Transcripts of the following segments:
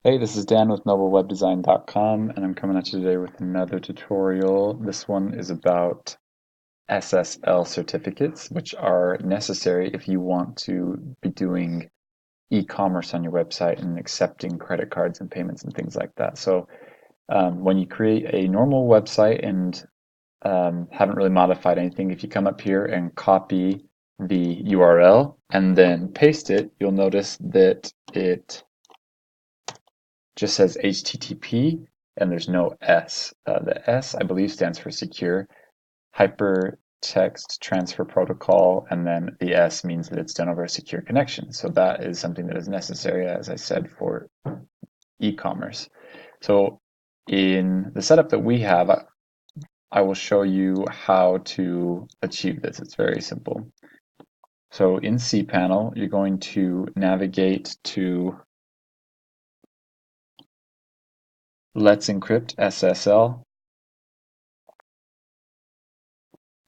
Hey, this is Dan with mobilewebdesign.com, and I'm coming at you today with another tutorial. This one is about SSL certificates, which are necessary if you want to be doing e-commerce on your website and accepting credit cards and payments and things like that. So when you create a normal website and haven't really modified anything, if you come up here and copy the URL and then paste it, you'll notice that it just says HTTP and there's no S. The S, I believe, stands for secure hypertext transfer protocol, and then the S means that it's done over a secure connection. So that is something that is necessary, as I said, for e-commerce. So in the setup that we have, I will show you how to achieve this. It's very simple. So in cPanel, you're going to navigate to Let's Encrypt SSL,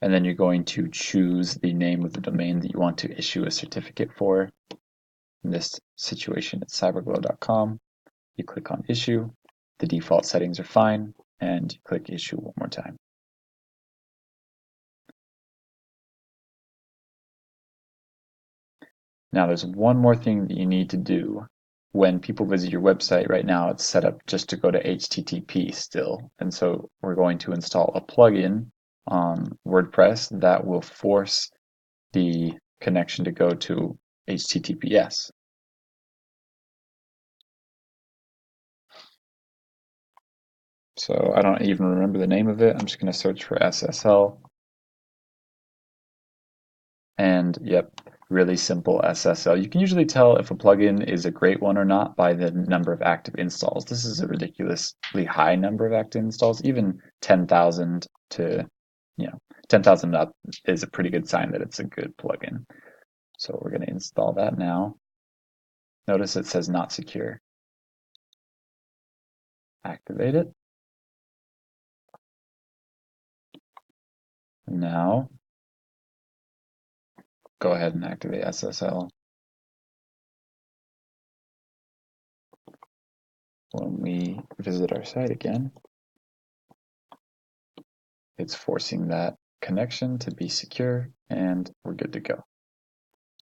and then you're going to choose the name of the domain that you want to issue a certificate for. In this situation, it's cyberglow.com. You click on Issue. The default settings are fine, and you click Issue one more time. Now, there's one more thing that you need to do. When people visit your website right now, it's set up just to go to HTTP still. And so we're going to install a plugin on WordPress that will force the connection to go to HTTPS. So I don't even remember the name of it. I'm just going to search for SSL. And yep, really simple SSL. You can usually tell if a plugin is a great one or not by the number of active installs. This is a ridiculously high number of active installs. Even 10,000 to 10,000 up is a pretty good sign that it's a good plugin. So we're going to install that now. Notice it says not secure. Activate it. Now go ahead and activate SSL. When we visit our site again, it's forcing that connection to be secure, and we're good to go.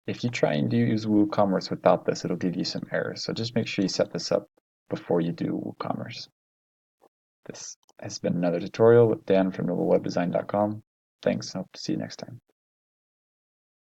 If you try and use WooCommerce without this, it'll give you some errors. So just make sure you set this up before you do WooCommerce. This has been another tutorial with Dan from mobilewebdesign.com. Thanks, and hope to see you next time.